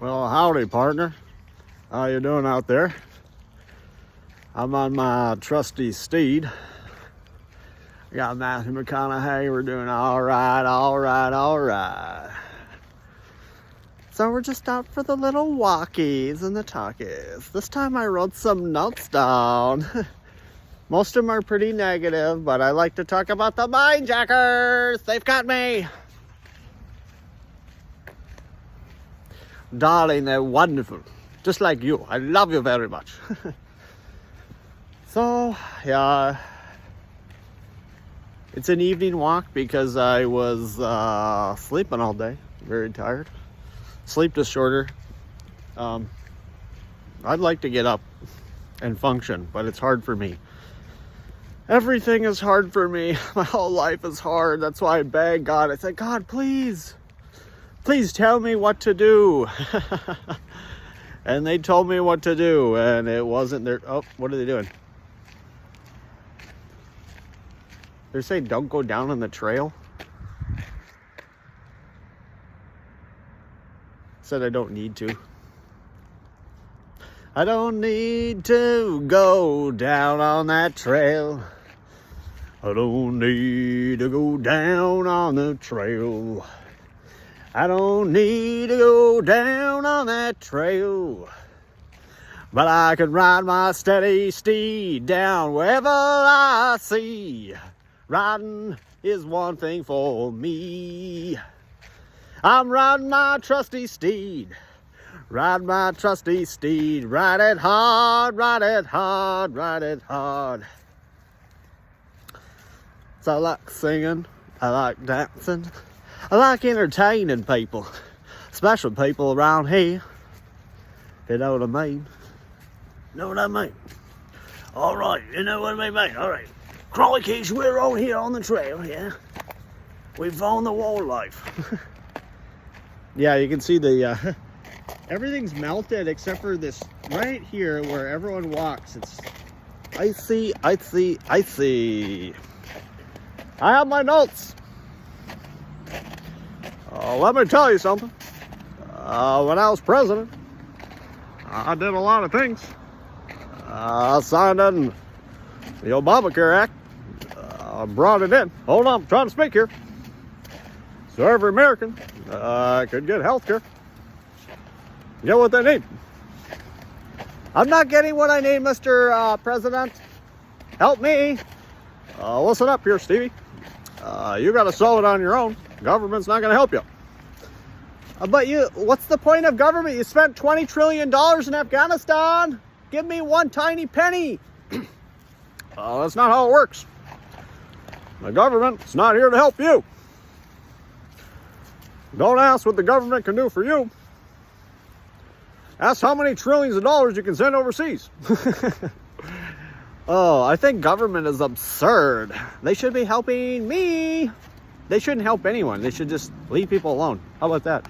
Well, howdy, partner. How you doing out there? I'm on my trusty steed. I got Matthew McConaughey. We're doing all right. So we're just out for the little walkies and the talkies. This time I wrote some notes down. Most of them are pretty negative, but I like to talk about the mindjackers. They've got me. Darling, they're wonderful. Just like you. I love you very much. So, yeah. It's an evening walk because I was sleeping all day. Very tired. Sleep is shorter. I'd like to get up and function, but it's hard for me. Everything is hard for me. My whole life is hard. That's why I begged God. I said, God, please tell me what to do. And they told me what to do, and it wasn't there. Oh, what are they doing? They're saying don't go down on the trail. Said I don't need to. I don't need to go down on that trail. I don't need to go down on the trail. I don't need to go down on that trail. But I can ride my steady steed down wherever I see. Riding is one thing for me. I'm riding my trusty steed. Ride my trusty steed. Ride it hard, ride it hard, ride it hard. So I like singing. I like dancing. I like entertaining people. Special people around here. You know what I mean? Know what I mean? Alright, you know what I mean? Alright. Crikey, we're on here on the trail, yeah? We found the wildlife. Yeah, you can see the everything's melted except for this right here where everyone walks. It's icy. I have my notes. Let me tell you something. When I was president, I did a lot of things. I signed in the Obamacare Act. Brought it in. Hold on, I'm trying to speak here. So every American could get health care. Get what they need. I'm not getting what I need, Mr. President. Help me. Listen up here, Stevie. You got to solve it on your own. Government's not going to help you. But what's the point of government? You spent $20 trillion in Afghanistan. Give me one tiny penny. That's not how it works. The government's not here to help you. Don't ask what the government can do for you. Ask how many trillions of dollars you can send overseas. Oh, I think government is absurd. They should be helping me. They shouldn't help anyone. They should just leave people alone. How about that?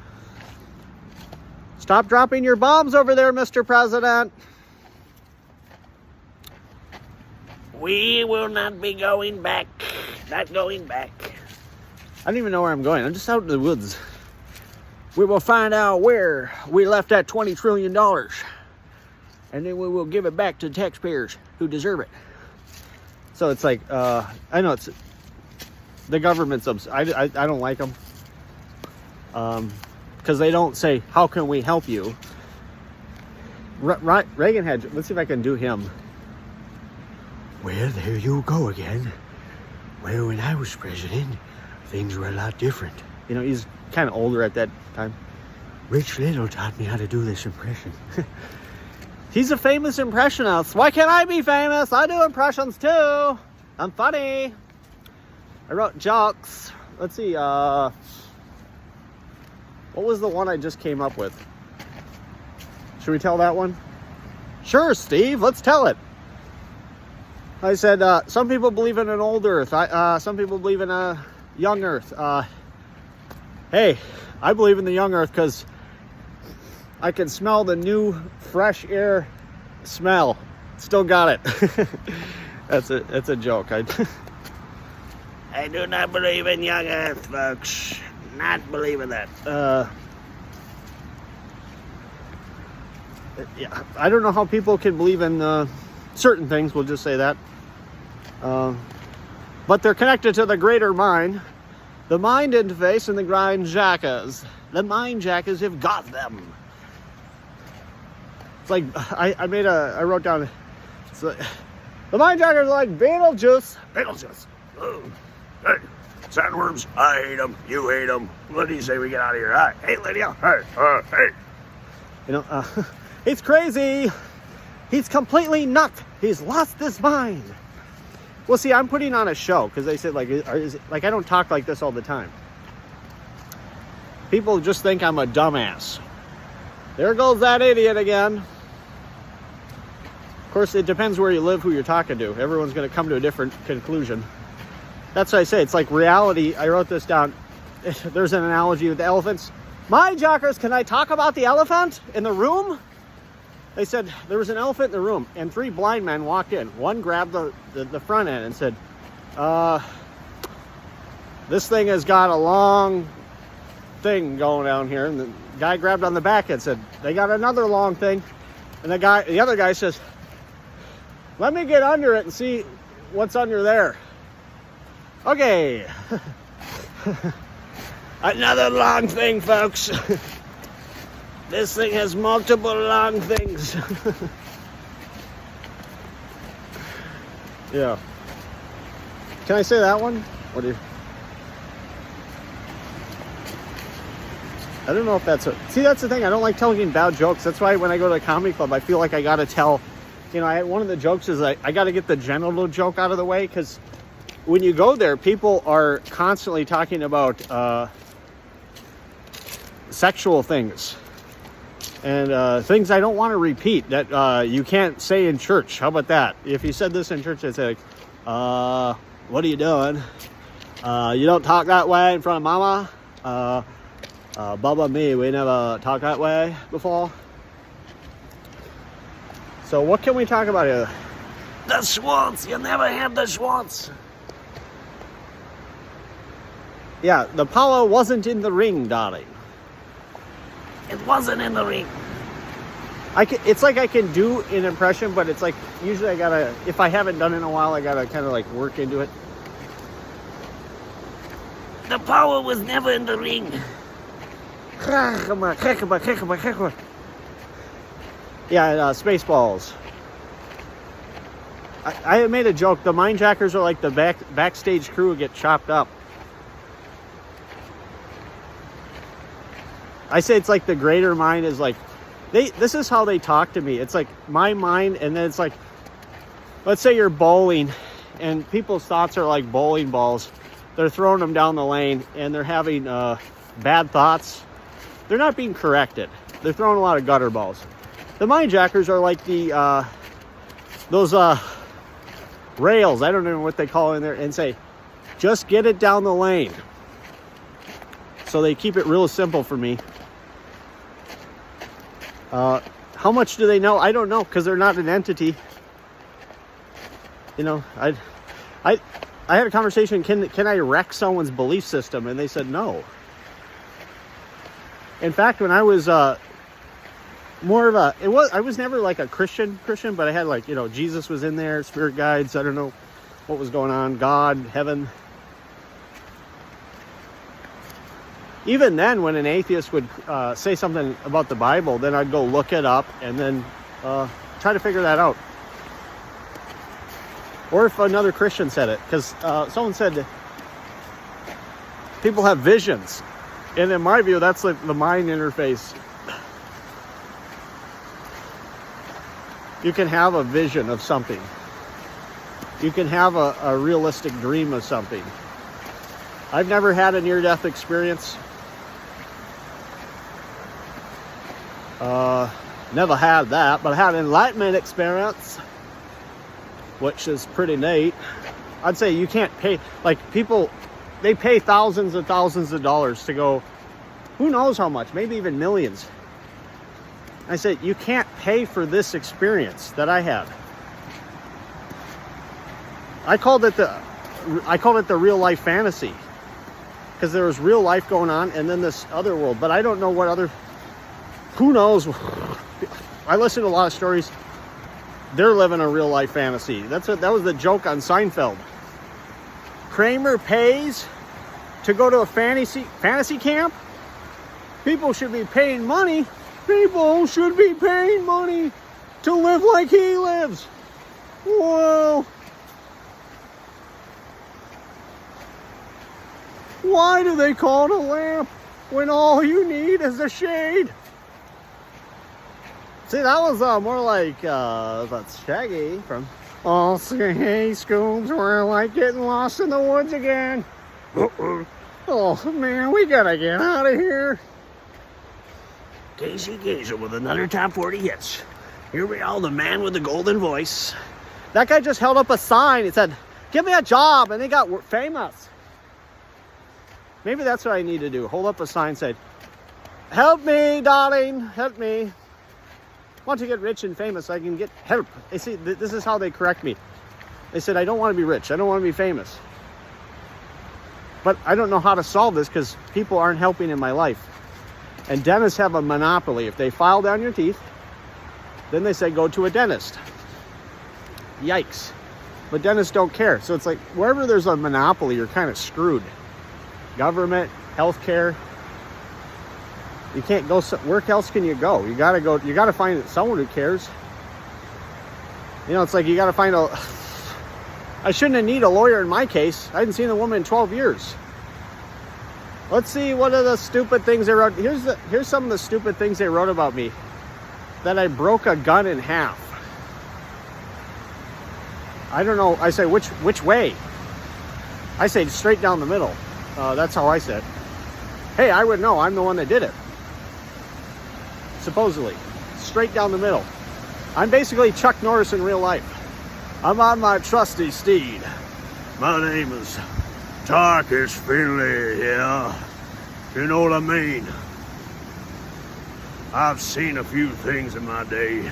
Stop dropping your bombs over there, Mr. President. We will not be going back. Not going back. I don't even know where I'm going. I'm just out in the woods. We will find out where we left that $20 trillion. And then we will give it back to the taxpayers who deserve it. So it's like, I know it's, the government's, I don't like them. Because they don't say, how can we help you? Reagan had, let's see if I can do him. Well, there you go again. Well, when I was president, things were a lot different. You know, he's kind of older at that time. Rich Little taught me how to do this impression. He's a famous impressionist. Why can't I be famous? I do impressions too. I'm funny. I wrote jokes. Let's see. What was the one I just came up with? Should we tell that one? Sure, Steve. Let's tell it. I said, some people believe in an old earth. Some people believe in a young earth. Hey, I believe in the young earth because I can smell the new fresh air smell. Still got it. That's a joke. I do not believe in young earth, folks. Not believe in that. Yeah, I don't know how people can believe in certain things, we'll just say that. But they're connected to the greater mind. The mind interface and the grind jackers. The mind jackers have got them. It's like, I wrote down, it's like, the mind jackers are like Beetlejuice. Beetlejuice. Oh, hey, sandworms, I hate them, you hate them. What do you say we get out of here? Hey, Lydia, hey. You know, he's crazy. He's completely nuts. He's lost his mind. Well, see, I'm putting on a show because they said, like, I don't talk like this all the time. People just think I'm a dumbass. There goes that idiot again. Of course, it depends where you live, who you're talking to. Everyone's going to come to a different conclusion. That's what I say. It's like reality. I wrote this down. There's an analogy with the elephants. My jockers, can I talk about the elephant in the room? They said there was an elephant in the room, and 3 blind men walked in. One grabbed the front end and said, this thing has got a long thing going down here. And the guy grabbed on the back and said, they got another long thing. And the other guy says, let me get under it and see what's under there. Okay. Another long thing, folks. This thing has multiple long things. Yeah. Can I say that one? What do you... I don't know if that's a... See, that's the thing. I don't like telling bad jokes. That's why when I go to a comedy club, I feel like I got to tell... You know, one of the jokes is I got to get the genital joke out of the way, because when you go there, people are constantly talking about sexual things and things I don't want to repeat that you can't say in church. How about that? If you said this in church, I'd say, like, what are you doing? You don't talk that way in front of mama? Bubba, me, we never talked that way before. So what can we talk about here? The Schwartz, you never had the Schwartz. Yeah, the power wasn't in the ring, darling. It wasn't in the ring. It's like I can do an impression, but it's like, usually I gotta, if I haven't done it in a while, I gotta kind of like work into it. The power was never in the ring. Yeah, Spaceballs. I made a joke. The Mindjackers are like the backstage crew who get chopped up. I say it's like the greater mind is like, this is how they talk to me. It's like my mind, and then it's like, let's say you're bowling, and people's thoughts are like bowling balls. They're throwing them down the lane, and they're having bad thoughts. They're not being corrected. They're throwing a lot of gutter balls. The Mindjackers are like those rails, I don't know what they call in there, and say, just get it down the lane. So they keep it real simple for me. How much do they know? I don't know, because they're not an entity. You know, I had a conversation, can I wreck someone's belief system? And they said no. In fact, when I was more of a, I was never like a Christian, but I had like, you know, Jesus was in there, spirit guides, I don't know what was going on, God, heaven. Even then, when an atheist would say something about the Bible, then I'd go look it up and then try to figure that out. Or if another Christian said it, because someone said people have visions. And in my view, that's like the mind interface. You can have a vision of something. You can have a realistic dream of something. I've never had a near-death experience. Never had that, but I had an enlightenment experience, which is pretty neat. I'd say you can't pay, like people, they pay thousands and thousands of dollars to go, who knows how much, maybe even millions. I said, you can't pay for this experience that I had. I called it the real life fantasy, because there was real life going on and then this other world, but I don't know what other, who knows. I listen to a lot of stories. They're living a real life fantasy. That was the joke on Seinfeld. Kramer pays to go to a fantasy camp. People should be paying money. People should be paying money to live like he lives. Whoa. Why do they call it a lamp when all you need is a shade? See, that was more like that's Shaggy from "All Hey Scoops, we're like getting lost in the woods again." Oh man, we gotta get out of here. Casey Kasem with another top 40 hits. Here we are, the man with the golden voice. That guy just held up a sign. It said, "Give me a job," and they got famous. Maybe that's what I need to do. Hold up a sign, say, "Help me, darling, help me. I want to get rich and famous so I can get help." They see, this is how they correct me. They said, "I don't want to be rich. I don't want to be famous." But I don't know how to solve this because people aren't helping in my life. And dentists have a monopoly. If they file down your teeth, then they say, go to a dentist. Yikes. But dentists don't care. So it's like, wherever there's a monopoly, you're kind of screwed. Government, healthcare. You can't go, where else can you go? You gotta find someone who cares. You know, it's like you gotta find I shouldn't need a lawyer in my case. I hadn't seen a woman in 12 years. Let's see what are the stupid things they wrote. Here's some of the stupid things they wrote about me. That I broke a gun in half. I don't know. I say, which way? I say straight down the middle. That's how I said. Hey, I would know. I'm the one that did it. Supposedly. Straight down the middle. I'm basically Chuck Norris in real life. I'm on my trusty steed. My name is Tarkus Finley, yeah. You know what I mean? I've seen a few things in my day.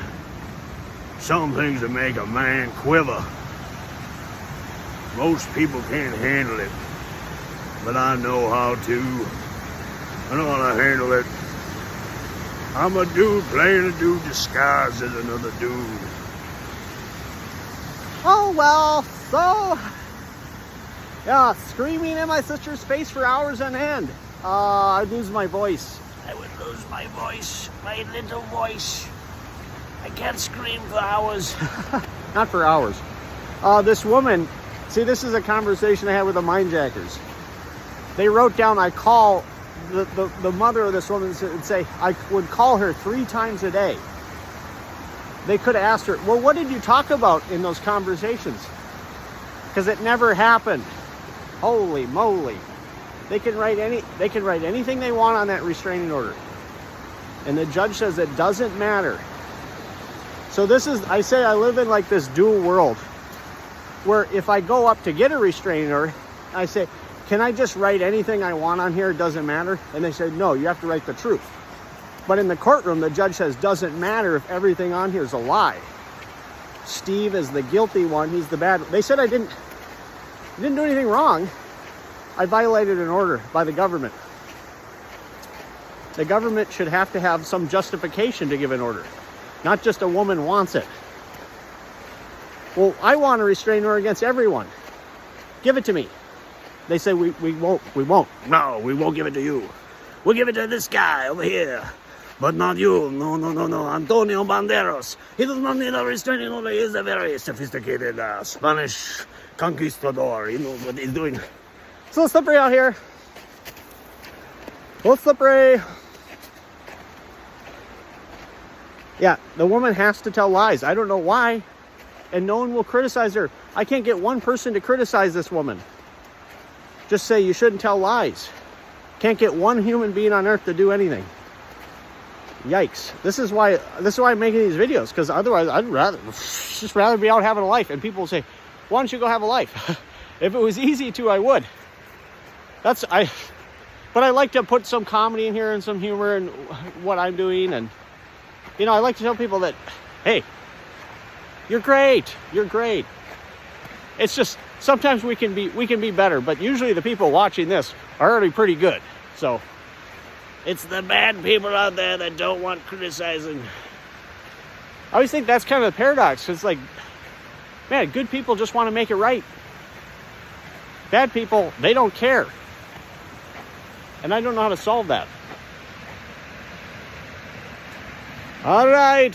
Some things that make a man quiver. Most people can't handle it. But I know how to. I know how to handle it. I'm a dude playing a dude disguised as another dude. Oh well, so yeah, screaming in my sister's face for hours on end. I'd lose my voice. I would lose my voice, my little voice. I can't scream for hours. Not for hours. This woman, see, this is a conversation I had with the Mindjackers. They wrote down, I call the mother of this woman and say, I would call her 3 times a day. They could have asked her, well, what did you talk about in those conversations? Because it never happened. Holy moly. They can write anything they want on that restraining order. And the judge says it doesn't matter. So this is, I say I live in like this dual world where if I go up to get a restraining order, I say, can I just write anything I want on here? It doesn't matter. And they say, no, you have to write the truth. But in the courtroom, the judge says, doesn't matter if everything on here is a lie. Steve is the guilty one. He's the bad. They said I didn't do anything wrong. I violated an order by the government. The government should have to have some justification to give an order. Not just a woman wants it. Well, I want a restraining order against everyone. Give it to me. They say we won't. No, we won't give it to you. We'll give it to this guy over here. But not you. No. Antonio Banderas. He does not need a restraining order. He's a very sophisticated Spanish conquistador. He knows what he's doing. It's a little slippery out here. A little slippery. Yeah, the woman has to tell lies. I don't know why. And no one will criticize her. I can't get one person to criticize this woman. Just say you shouldn't tell lies. Can't get one human being on earth to do anything. Yikes. This is why I'm making these videos, because otherwise I'd rather be out having a life. And people will say, why don't you go have a life? If it was easy to, I would. But I like to put some comedy in here and some humor in what I'm doing. And, you know, I like to tell people that, hey, you're great. You're great. It's just, sometimes we can be better, but usually the people watching this are already pretty good. So it's the bad people out there that don't want criticizing. I always think that's kind of the paradox. It's like, man, good people just want to make it right. Bad people, they don't care. And I don't know how to solve that. All right.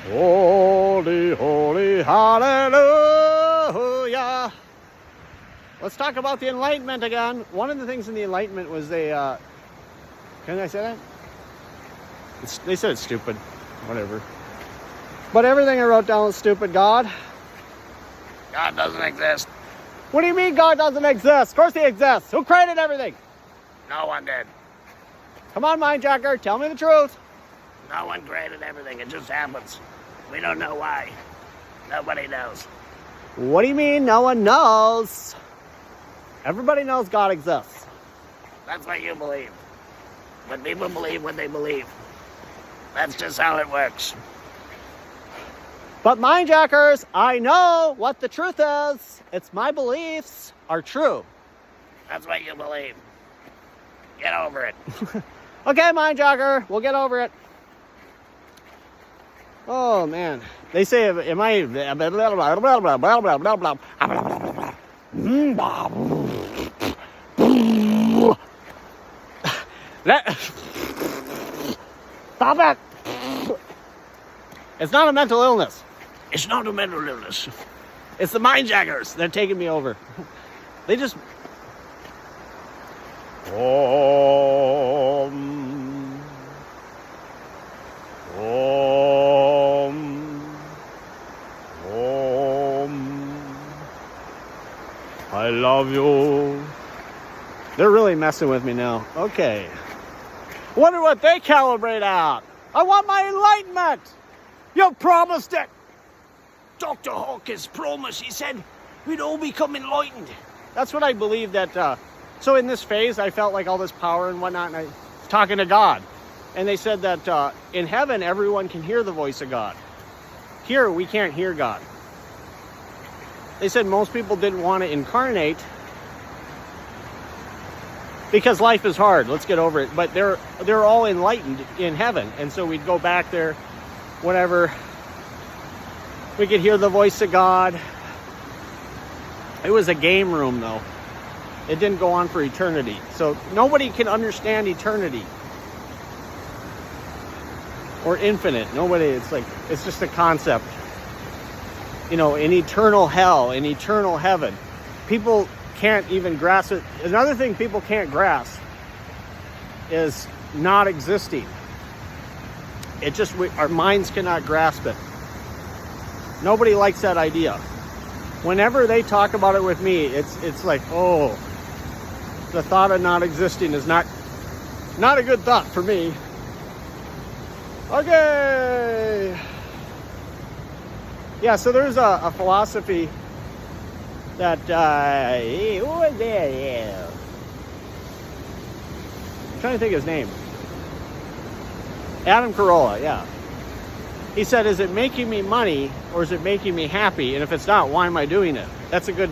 Holy, holy, hallelujah. Let's talk about the Enlightenment again. One of the things in the Enlightenment was they, can I say that? They said it's stupid. Whatever. But everything I wrote down is stupid. God doesn't exist. What do you mean God doesn't exist? Of course he exists. Who created everything? No one did. Come on, Mindjacker, tell me the truth. No one created everything. It just happens. We don't know why. Nobody knows. What do you mean no one knows? Everybody knows God exists. That's what you believe. But people believe what they believe. That's just how it works. But Mindjackers, I know what the truth is. It's my beliefs are true. That's what you believe. Get over it. Okay, Mindjacker, we'll get over it. Oh, man. They say, am I... Stop it! It's not a mental illness. It's not a mental illness. It's the Mindjackers. They're taking me over. They just... Om. I love you. They're really messing with me now. Okay. Wonder what they calibrate out. I want my enlightenment. You promised it. Dr. Hawkins promised. He said we'd all become enlightened. That's what I believe that... So in this phase, I felt like all this power and whatnot, and I was talking to God. And they said that in heaven, everyone can hear the voice of God. Here, we can't hear God. They said most people didn't want to incarnate because life is hard. Let's get over it. But they're all enlightened in heaven. And so we'd go back there, whatever. We could hear the voice of God. It was a game room, though. It didn't go on for eternity. So nobody can understand eternity. Or infinite. Nobody, it's just a concept. You know, an eternal hell, an eternal heaven. People can't even grasp it. Another thing people can't grasp is not existing. It just, our minds cannot grasp it. Nobody likes that idea. Whenever they talk about it with me, it's like, oh, the thought of not existing is not a good thought for me. Okay. Yeah, so there's a philosophy that, who was there? I'm trying to think of his name. Adam Carolla, yeah. He said, is it making me money or is it making me happy? And if it's not, why am I doing it? That's a good...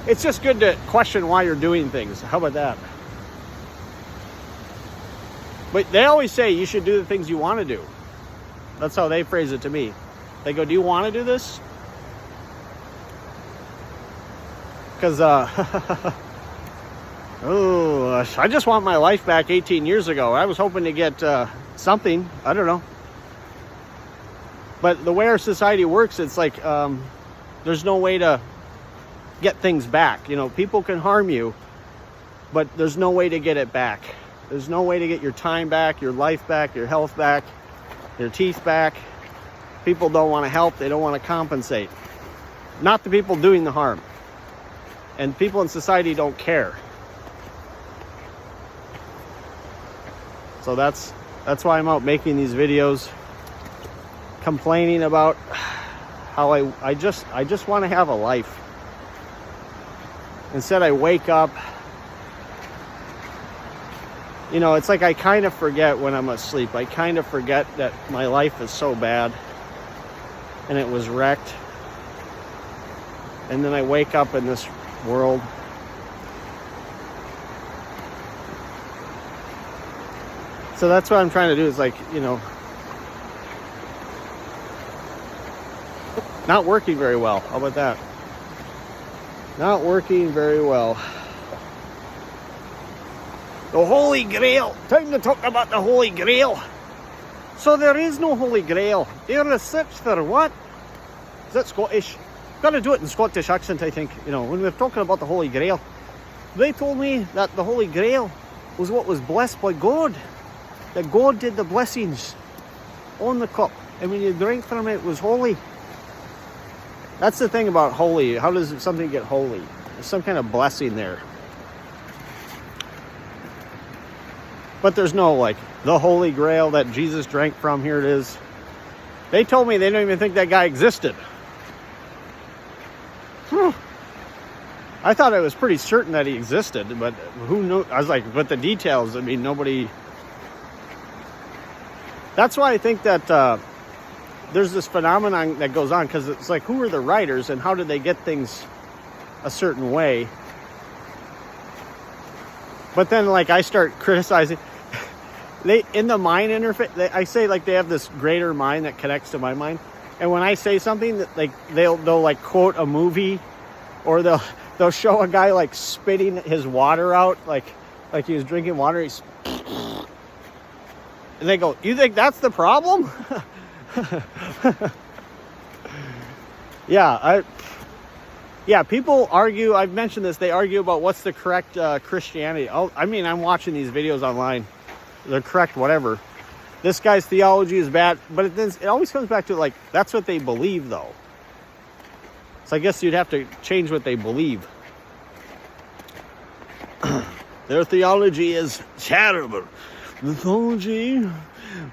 It's just good to question why you're doing things. How about that? But they always say you should do the things you want to do. That's how they phrase it to me. They go, do you want to do this? Because, oh, I just want my life back 18 years ago. I was hoping to get something. I don't know. But the way our society works, it's like there's no way to get things back. You know, people can harm you, but there's no way to get it back. There's no way to get your time back, your life back, your health back, your teeth back. People don't want to help. They don't want to compensate. Not the people doing the harm. And people in society don't care. So that's why I'm out making these videos, complaining about how I just want to have a life. Instead, I wake up. You know, it's like I kind of forget when I'm asleep. I kind of forget that my life is so bad and it was wrecked. And then I wake up in this world. So that's what I'm trying to do, is like, you know, not working very well. How about that? Not working very well. The Holy Grail. Time to talk about the Holy Grail. So there is no Holy Grail. There is search for what? Is that Scottish? Got to do it in Scottish accent, I think. You know, when we're talking about the Holy Grail, they told me that the Holy Grail was what was blessed by God. That God did the blessings on the cup, and when you drink from it, it was holy. That's the thing about holy. How does something get holy? There's some kind of blessing there. But there's no, like, the Holy Grail that Jesus drank from. Here it is. They told me they don't even think that guy existed. I thought it was pretty certain that he existed, but who knows? I was like, but the details, I mean, nobody... That's why I think that there's this phenomenon that goes on, because it's like, who are the writers and how did they get things a certain way? But then, like, I start criticizing. They, in the mind interface, I say, like, they have this greater mind that connects to my mind. And when I say something, that, like, they'll like quote a movie, or they'll show a guy like spitting his water out, like he was drinking water. He's and they go, "You think that's the problem?" Yeah, people argue. I've mentioned this. They argue about what's the correct Christianity. I mean, I'm watching these videos online. They're correct, whatever. This guy's theology is bad, but it always comes back to, like, that's what they believe, though. So I guess you'd have to change what they believe. Their theology is terrible. The theology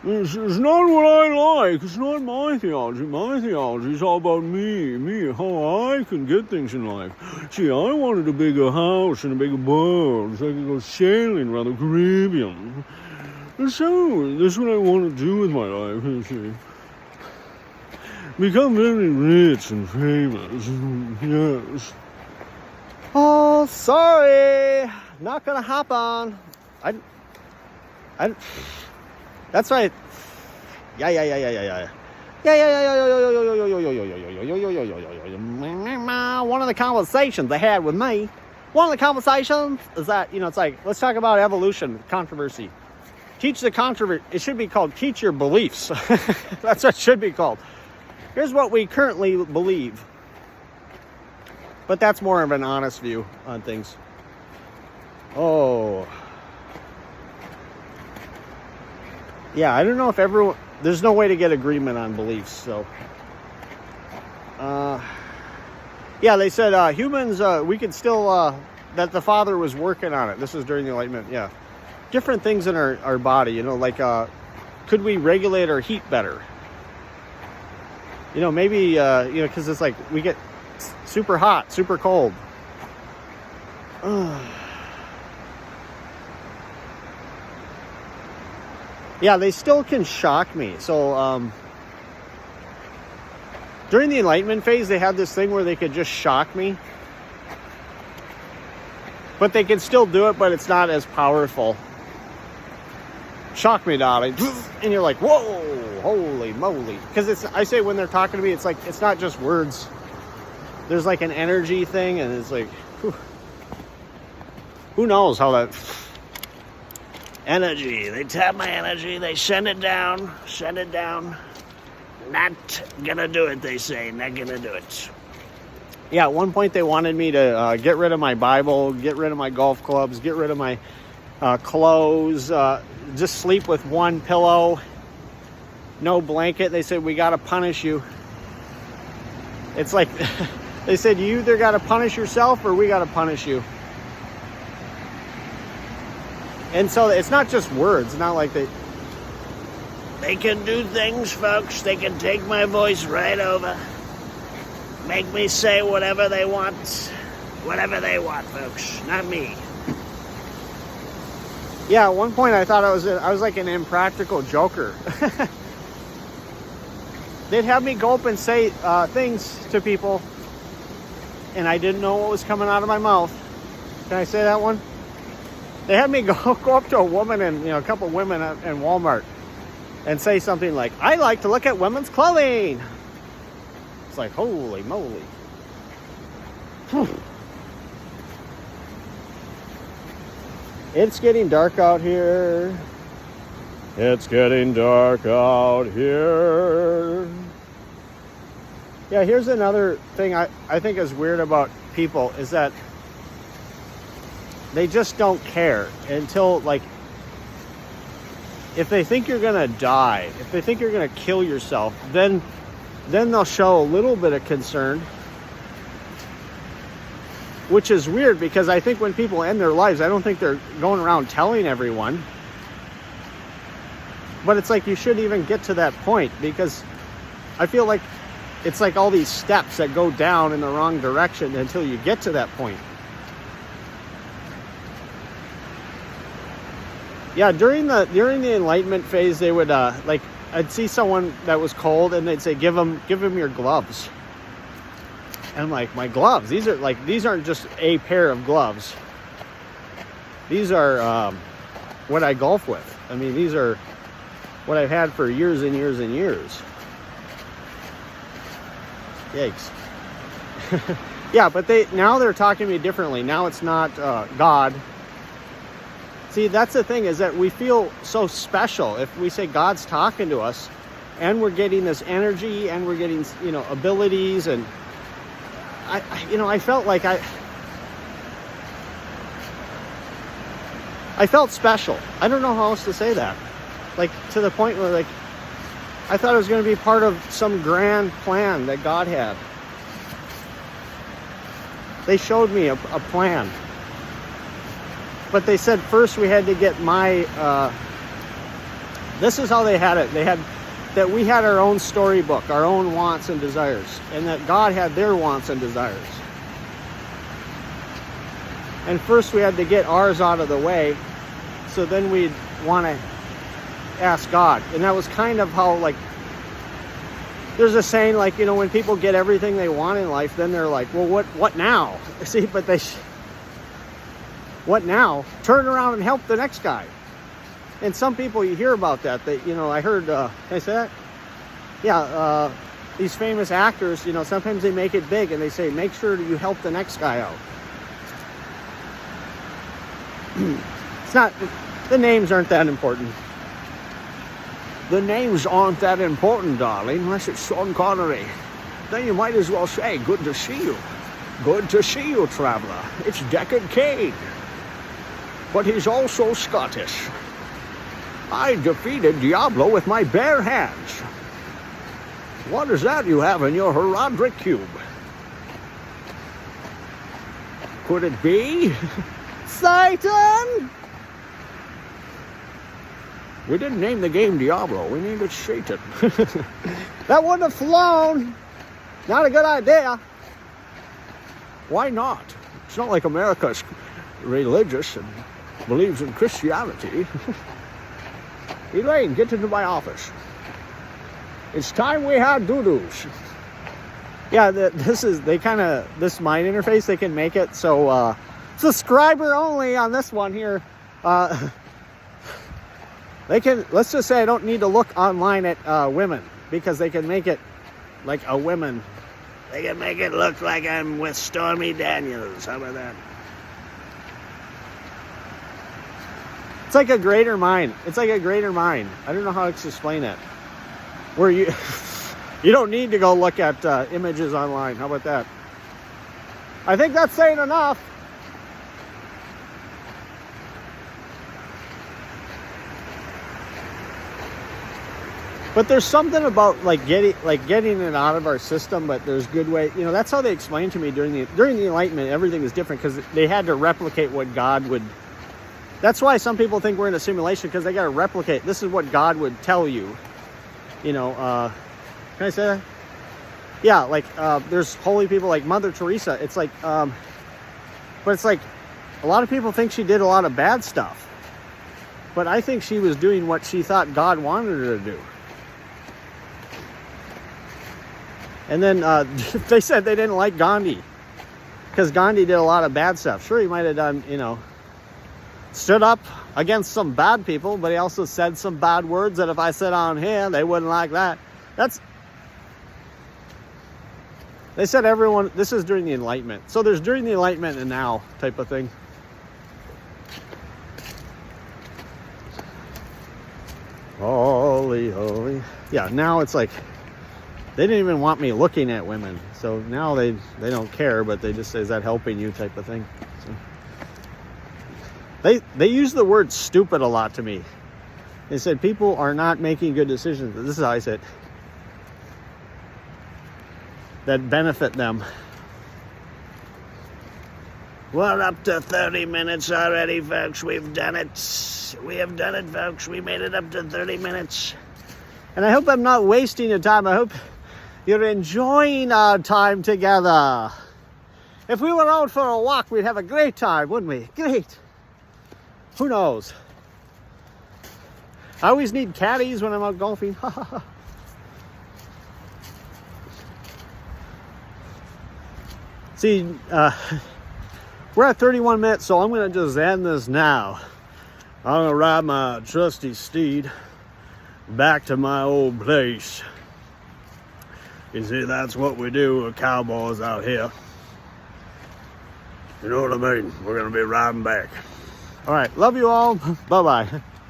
is not what I like. It's not my theology. My theology is all about me, how I can get things in life. See, I wanted a bigger house and a bigger boat so I could go sailing around the Caribbean. And so, that's what I want to do with my life, you see. Become very rich and famous, yes. Oh, sorry. Not gonna happen. That's right. Yeah. One of the conversations they had with me, one of the conversations is that, you know, it's like, let's talk about evolution, controversy. Teach the controversy. It should be called Teach Your Beliefs. That's what it should be called. Here's what we currently believe. But that's more of an honest view on things. Oh. Yeah, I don't know if everyone... There's no way to get agreement on beliefs, so... yeah, they said humans, we could still... that the Father was working on it. This was during the Enlightenment, yeah. Different things in our body, you know, like... could we regulate our heat better? You know, maybe, you know, because it's like we get super hot, super cold. Yeah, they still can shock me. So, during the Enlightenment phase, they had this thing where they could just shock me. But they can still do it, but it's not as powerful. Shock me, darling. And you're like, whoa, holy moly. Because I say when they're talking to me, it's like, it's not just words. There's like an energy thing, and it's like, whew. Who knows how that... Energy. They tap my energy, they send it down. Not gonna do it, they say. Not gonna do it. Yeah, at one point they wanted me to get rid of my Bible, get rid of my golf clubs, get rid of my clothes, just sleep with one pillow, no blanket. They said, we gotta punish you. It's like, they said, you either gotta punish yourself or we gotta punish you. And so it's not just words. It's not like they can do things, folks. They can take my voice right over. Make me say whatever they want. Whatever they want, folks. Not me. Yeah, at one point I thought I was like an impractical joker. They'd have me go up and say things to people, and I didn't know what was coming out of my mouth. Can I say that one? They had me go up to a woman and, a couple women in Walmart and say something like, "I like to look at women's clothing." It's like, holy moly. It's getting dark out here. It's getting dark out here. Yeah, here's another thing I think is weird about people is that they just don't care until, like, if they think you're gonna die, if they think you're gonna kill yourself, then they'll show a little bit of concern, which is weird because I think when people end their lives, I don't think they're going around telling everyone. But it's like you shouldn't even get to that point, because I feel like it's like all these steps that go down in the wrong direction until you get to that point. Yeah, during the Enlightenment phase, they would like, I'd see someone that was cold and they'd say, give him your gloves. And I'm like, my gloves? These aren't just a pair of gloves. These are what I golf with. I mean, these are what I've had for years and years and years. Yikes. Yeah, but now they're talking to me differently. Now it's not God. See, that's the thing, is that we feel so special if we say God's talking to us, and we're getting this energy, and we're getting, abilities, and I felt like I felt special. I don't know how else to say that. Like, to the point where, like, I thought it was going to be part of some grand plan that God had. They showed me a plan. But they said first we had to get my, this is how they had it. They had that we had our own storybook, our own wants and desires, and that God had their wants and desires. And first we had to get ours out of the way, so then we'd want to ask God. And that was kind of how, like, there's a saying, like, when people get everything they want in life, then they're like, well, what now? See, but what now? Turn around and help the next guy. And some people, you hear about that. I heard, can I say that? Yeah, these famous actors, sometimes they make it big and they say, make sure you help the next guy out. It's not, the names aren't that important. The names aren't that important, darling, unless it's Sean Connery. Then you might as well say, good to see you. Good to see you, traveler. It's Deckard Cain. But he's also Scottish. I defeated Diablo with my bare hands. What is that you have in your Heraldric cube? Could it be Satan? We didn't name the game Diablo. We named it Satan. That wouldn't have flown. Not a good idea. Why not? It's not like America's religious and believes in Christianity. Elaine, get into my office. It's time we had doo-doos. Yeah, this mind interface, they can make it so subscriber only on this one here. They can, let's just say I don't need to look online at women, because they can make it like a women. They can make it look like I'm with Stormy Daniels. How about that? It's like a greater mind. It's like a greater mind. I don't know how to explain it. Where you don't need to go look at images online. How about that? I think that's saying enough. But there's something about like getting it out of our system, but there's good way. That's how they explained to me during the Enlightenment. Everything is different because they had to replicate what God would. That's why some people think we're in a simulation, because they got to replicate. This is what God would tell you. Can I say that? Yeah, like there's holy people like Mother Teresa. It's like, but it's like a lot of people think she did a lot of bad stuff, but I think she was doing what she thought God wanted her to do. And then they said they didn't like Gandhi because Gandhi did a lot of bad stuff. Sure, he might have done, stood up against some bad people, but he also said some bad words that if I said on here, they wouldn't like that. They said everyone, this is during the Enlightenment. So there's during the Enlightenment and now type of thing. Holy, holy. Yeah, now it's like, they didn't even want me looking at women. So now they don't care, but they just say, is that helping you type of thing. So they use the word stupid a lot to me. They said people are not making good decisions. This is how I said, that benefit them. We're up to 30 minutes already, folks. We've done it. We have done it, folks. We made it up to 30 minutes. And I hope I'm not wasting your time. I hope you're enjoying our time together. If we were out for a walk, we'd have a great time, wouldn't we? Great. Who knows? I always need caddies when I'm out golfing. See, we're at 31 minutes, so I'm going to just end this now. I'm going to ride my trusty steed back to my old place. You see, that's what we do with cowboys out here. You know what I mean? We're going to be riding back. All right, love you all. Bye-bye.